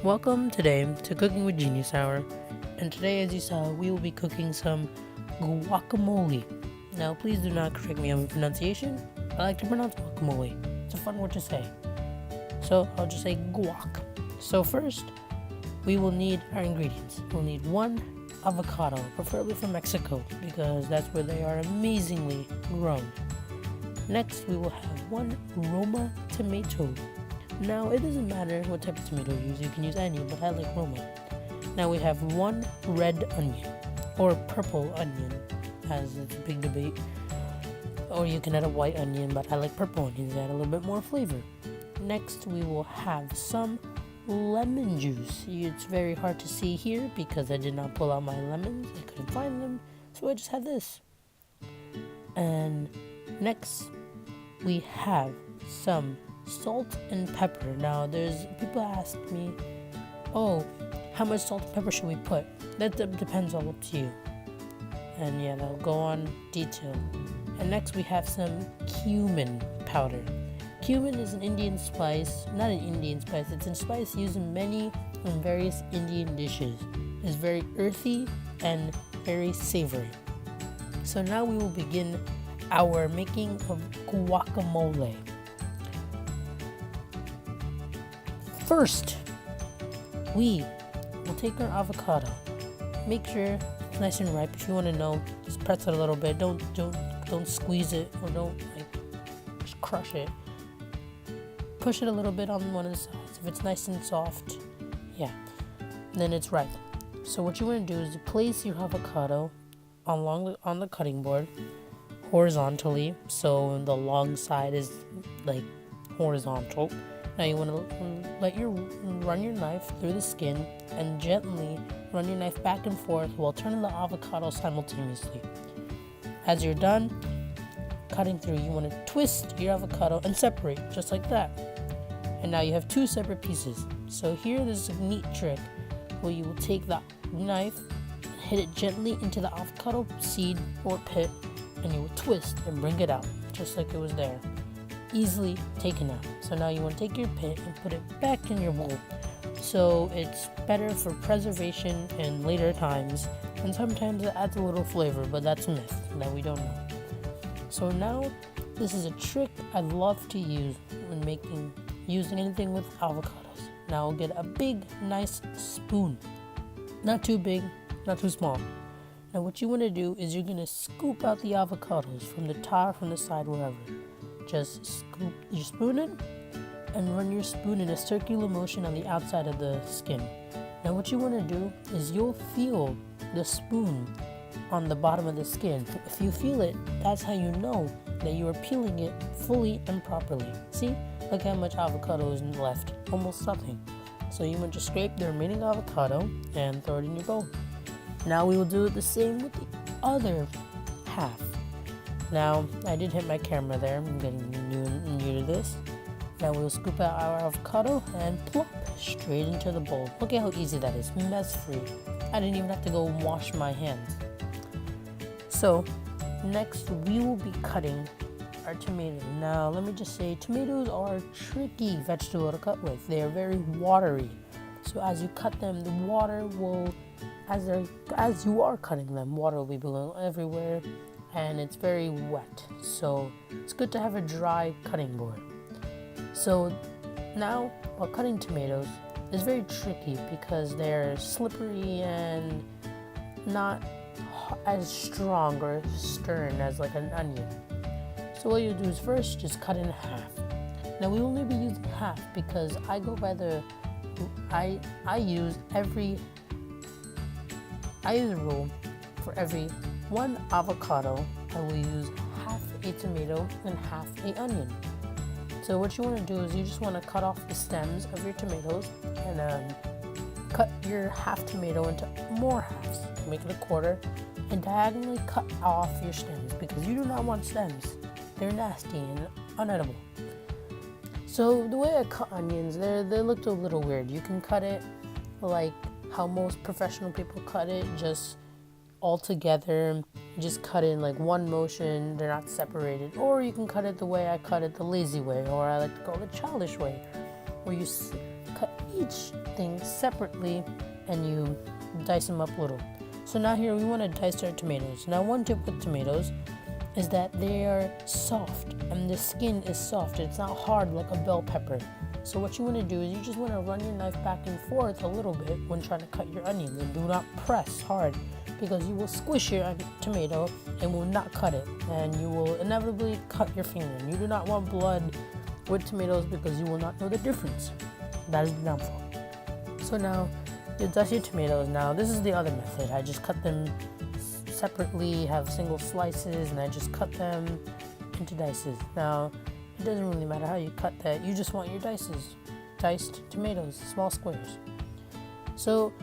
Welcome today to Cooking with Genius Hour, and today, as you saw, we will be cooking some guacamole. Now, please do not correct me on my pronunciation. I like to pronounce guacamole. It's a fun word to say. So, I'll just say guac. So first, we will need our ingredients. We'll need 1 avocado, preferably from Mexico, because that's where they are amazingly grown. Next, we will have 1 Roma tomato. Now, it doesn't matter what type of tomato you use. You can use any, but I like Roma. Now, we have 1 red onion, or purple onion, as it's a big debate. Or you can add a white onion, but I like purple onions to add a little bit more flavor. Next, we will have some lemon juice. It's very hard to see here because I did not pull out my lemons. I couldn't find them, so I just have this. And next, we have some salt and pepper. Now, there's people ask me, oh, how much salt and pepper should we put? That depends on up to you. And yeah, that'll go on detail. And next, we have some cumin powder. Cumin is an Indian spice, not an Indian spice, it's a spice used in many and various Indian dishes. It's very earthy and very savory. So now we will begin our making of guacamole. First, we will take our avocado. Make sure it's nice and ripe. If you want to know, just press it a little bit. Don't squeeze it, or don't just crush it. Push it a little bit on one of the sides. If it's nice and soft, yeah, then it's ripe. So what you want to do is place your avocado on the cutting board horizontally, so the long side is like horizontal. Now you want to run your knife through the skin and gently run your knife back and forth while turning the avocado simultaneously. As you're done cutting through, you want to twist your avocado and separate, just like that. And now you have 2 separate pieces. So here, there's a neat trick where you will take the knife, hit it gently into the avocado seed or pit, and you will twist and bring it out, just like it was there. Easily taken out. So now you want to take your pit and put it back in your bowl. So it's better for preservation in later times, and sometimes it adds a little flavor, but that's a myth that we don't know. So now, this is a trick I love to use when using anything with avocados. Now I'll get a big, nice spoon. Not too big, not too small. Now what you want to do is you're going to scoop out the avocados from the top, from the side, wherever. Just scoop your spoon in and run your spoon in a circular motion on the outside of the skin. Now what you want to do is you'll feel the spoon on the bottom of the skin. If you feel it, that's how you know that you are peeling it fully and properly. See? Look how much avocado is left. Almost nothing. So you want to scrape the remaining avocado and throw it in your bowl. Now we will do the same with the other half. Now, I did hit my camera there. I'm getting new to this. Now we'll scoop out our avocado and plop straight into the bowl. Look at how easy that is. Mess-free. I didn't even have to go wash my hands. So, next we will be cutting our tomato. Now, let me just say, tomatoes are a tricky vegetable to cut with. They are very watery. So as you cut them, the water will, as you are cutting them, water will be blowing everywhere, and it's very wet. So it's good to have a dry cutting board. So now, while cutting tomatoes, it's very tricky because they're slippery and not as strong or stern as like an onion. So what you do is first just cut in half. Now we will only be using half because I go by I use a rule for every 1 avocado. I will use half a tomato and half an onion. So what you want to do is you just want to cut off the stems of your tomatoes and cut your half tomato into more halves. Make it a quarter and diagonally cut off your stems because you do not want stems. They're nasty and unedible. So the way I cut onions, they look a little weird. You can cut it like how most professional people cut it, just all together. You just cut it in like one motion. They're not separated. Or you can cut it the way I cut it, the lazy way, or I like to call it childish way, where you cut each things separately and you dice them up little. So now here we want to dice our tomatoes. Now one tip with tomatoes is that they are soft and the skin is soft. It's not hard like a bell pepper. So what you want to do is you just want to run your knife back and forth a little bit when trying to cut your onions, and do not press hard because you will squish your tomato and will not cut it, and you will inevitably cut your finger. And you do not want blood with tomatoes because you will not know the difference. That is the downfall. So now you dice your tomatoes. Now this is the other method. I just cut them separately, have single slices, and I just cut them into dices. Now it doesn't really matter how you cut that, you just want your diced tomatoes, small squares. So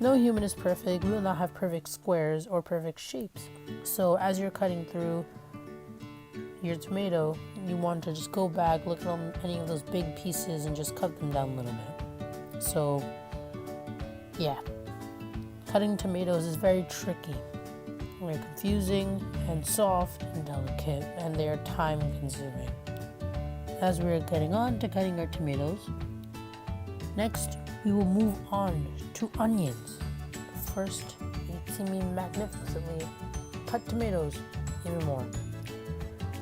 no human is perfect. We will not have perfect squares or perfect shapes. So as you're cutting through your tomato, you want to just go back, look at any of those big pieces and just cut them down a little bit. So yeah, cutting tomatoes is very tricky. They're confusing and soft and delicate, and they are time consuming. As we're getting on to cutting our tomatoes, next we will move on to onions. First, you see me magnificently cut tomatoes even more.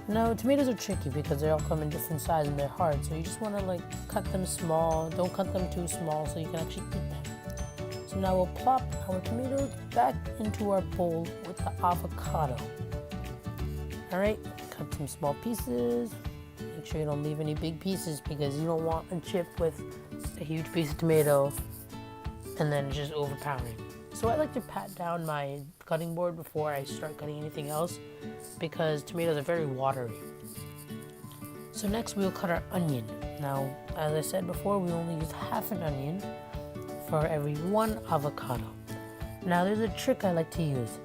Now tomatoes are tricky because they all come in different sizes and they're hard, so you just want to cut them small. Don't cut them too small so you can actually eat them. So now we'll plop our tomatoes back into our bowl with the avocado. Alright, cut some small pieces. Make sure you don't leave any big pieces because you don't want a chip with a huge piece of tomato and then just overpowering. So I like to pat down my cutting board before I start cutting anything else because tomatoes are very watery. So next we'll cut our onion. Now, as I said before, we only use half an onion for every one avocado. Now there's a trick I like to use.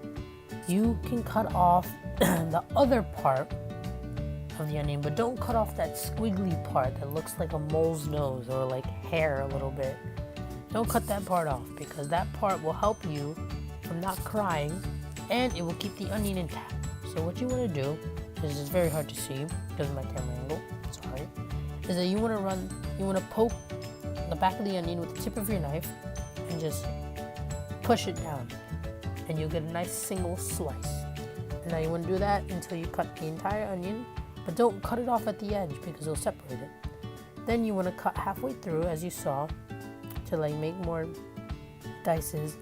You can cut off the other part of the onion, but don't cut off that squiggly part that looks like a mole's nose or like hair a little bit. Don't cut that part off because that part will help you from not crying and it will keep the onion intact. So what you want to do is, it's very hard to see because of my camera angle, sorry, is that you want to poke the back of the onion with the tip of your knife and just push it down and you'll get a nice single slice. And now you want to do that until you cut the entire onion, but don't cut it off at the edge because it'll separate it. Then you want to cut halfway through, as you saw, to make more dices,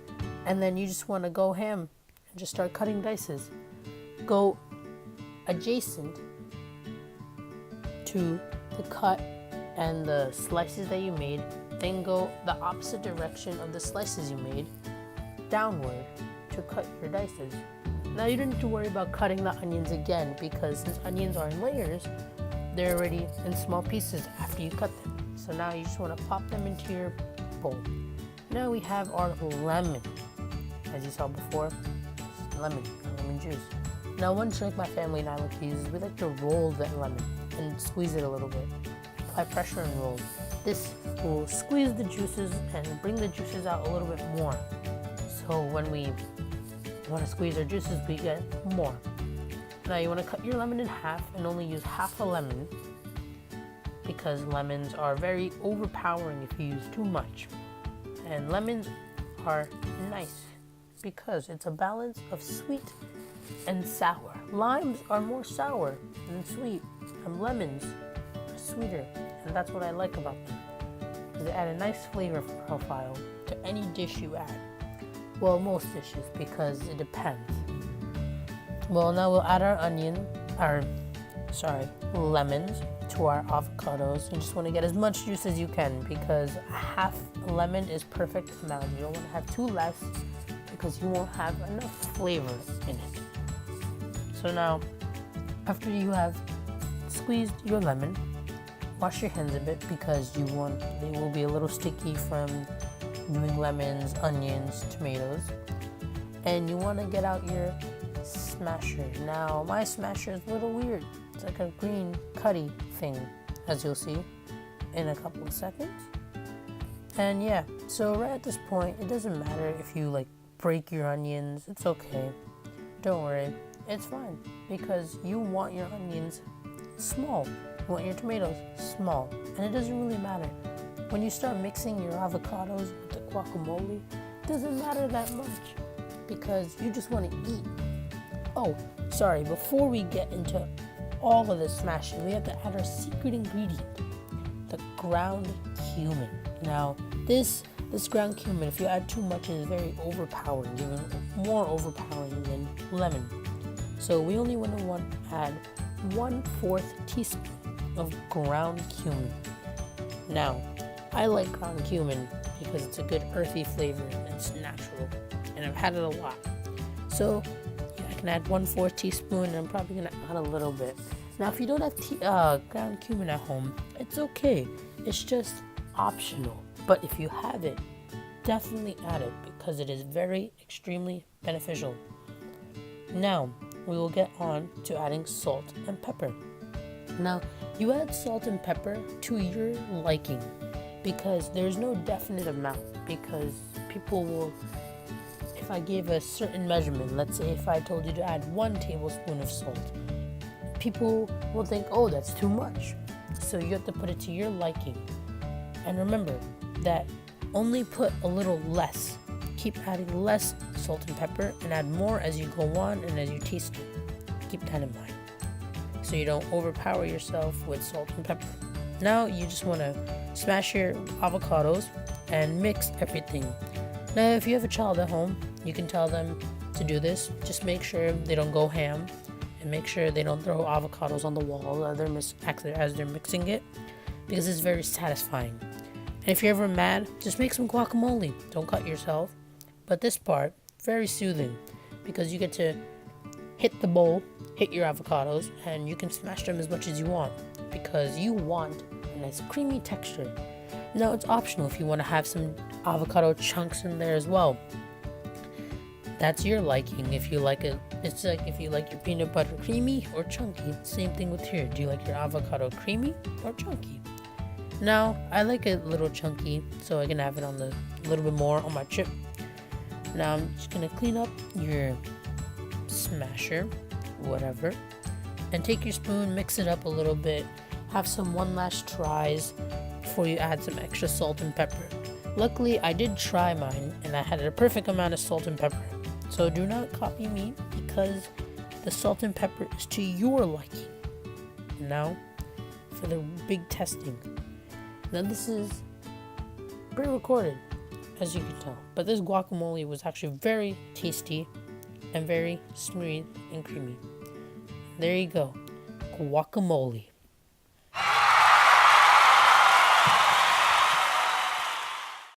and then you just want to go ham and just start cutting dices. Go adjacent to the cut and the slices that you made, then go the opposite direction of the slices you made, downward to cut your dices. Now you don't need to worry about cutting the onions again because since onions are in layers, they're already in small pieces after you cut them. So now you just want to pop them into your bowl. Now we have our lemon. As you saw before, lemon juice. Now one trick my family and I like to use is we like to roll that lemon and squeeze it a little bit. Apply pressure and roll. This will squeeze the juices and bring the juices out a little bit more. So when we want to squeeze our juices, we get more. Now you want to cut your lemon in half and only use half a lemon because lemons are very overpowering if you use too much. And lemons are nice because it's a balance of sweet and sour. Limes are more sour than sweet, and lemons are sweeter, and that's what I like about them. They add a nice flavor profile to any dish you add. Well, most dishes, because it depends. Well, now we'll add our lemons to our avocados. You just want to get as much juice as you can because half a lemon is perfect amount. You don't want to have too less because you won't have enough flavor in it. So now, after you have squeezed your lemon, wash your hands a bit because they will be a little sticky from doing lemons, onions, tomatoes. And you want to get out your smasher. Now, my smasher is a little weird. It's like a green cutty thing, as you'll see in a couple of seconds. And yeah, so right at this point, it doesn't matter if you break your onions. It's okay. Don't worry. It's fine because you want your onions small. You want your tomatoes small. And it doesn't really matter when you start mixing your avocados with the guacamole, it doesn't matter that much because you just want to eat. Oh, sorry, before we get into all of this smashing, we have to add our secret ingredient, the ground cumin. Now, this ground cumin, if you add too much, is very overpowering, even more overpowering than lemon. So we only want to add 1/4 teaspoon of ground cumin. Now, I like ground cumin because it's a good earthy flavor and it's natural, and I've had it a lot. So yeah, I can add 1/4 teaspoon, and I'm probably gonna add a little bit. Now, if you don't have ground cumin at home, it's okay. It's just optional. But if you have it, definitely add it because it is very extremely beneficial. Now, we will get on to adding salt and pepper. Now, you add salt and pepper to your liking because there's no definite amount, because people will, if I gave a certain measurement, let's say if I told you to add 1 tablespoon of salt, people will think, oh, that's too much. So you have to put it to your liking. And remember that only put a little less. Keep adding less salt and pepper and add more as you go on and as you taste it. Keep that in mind, so you don't overpower yourself with salt and pepper. Now you just want to smash your avocados and mix everything. Now, if you have a child at home, you can tell them to do this. Just make sure they don't go ham, and make sure they don't throw avocados on the wall as they're mixing it, because it's very satisfying. And if you're ever mad, just make some guacamole. Don't cut yourself. But this part, very soothing, because you get to hit the bowl, hit your avocados, and you can smash them as much as you want because you want a nice creamy texture. Now, it's optional if you want to have some avocado chunks in there as well. That's your liking. If you like it, it's like if you like your peanut butter creamy or chunky. Same thing with here. Do you like your avocado creamy or chunky? Now, I like it a little chunky, so I can have it on a little bit more on my chip. Now, I'm just gonna clean up your smasher, whatever, and take your spoon, mix it up a little bit, have some one last tries before you add some extra salt and pepper. Luckily, I did try mine, and I had a perfect amount of salt and pepper. So do not copy me, because the salt and pepper is to your liking. Now, for the big testing. Now, this is pre-recorded, as you can tell, but this guacamole was actually very tasty and very smooth and creamy. There you go, guacamole.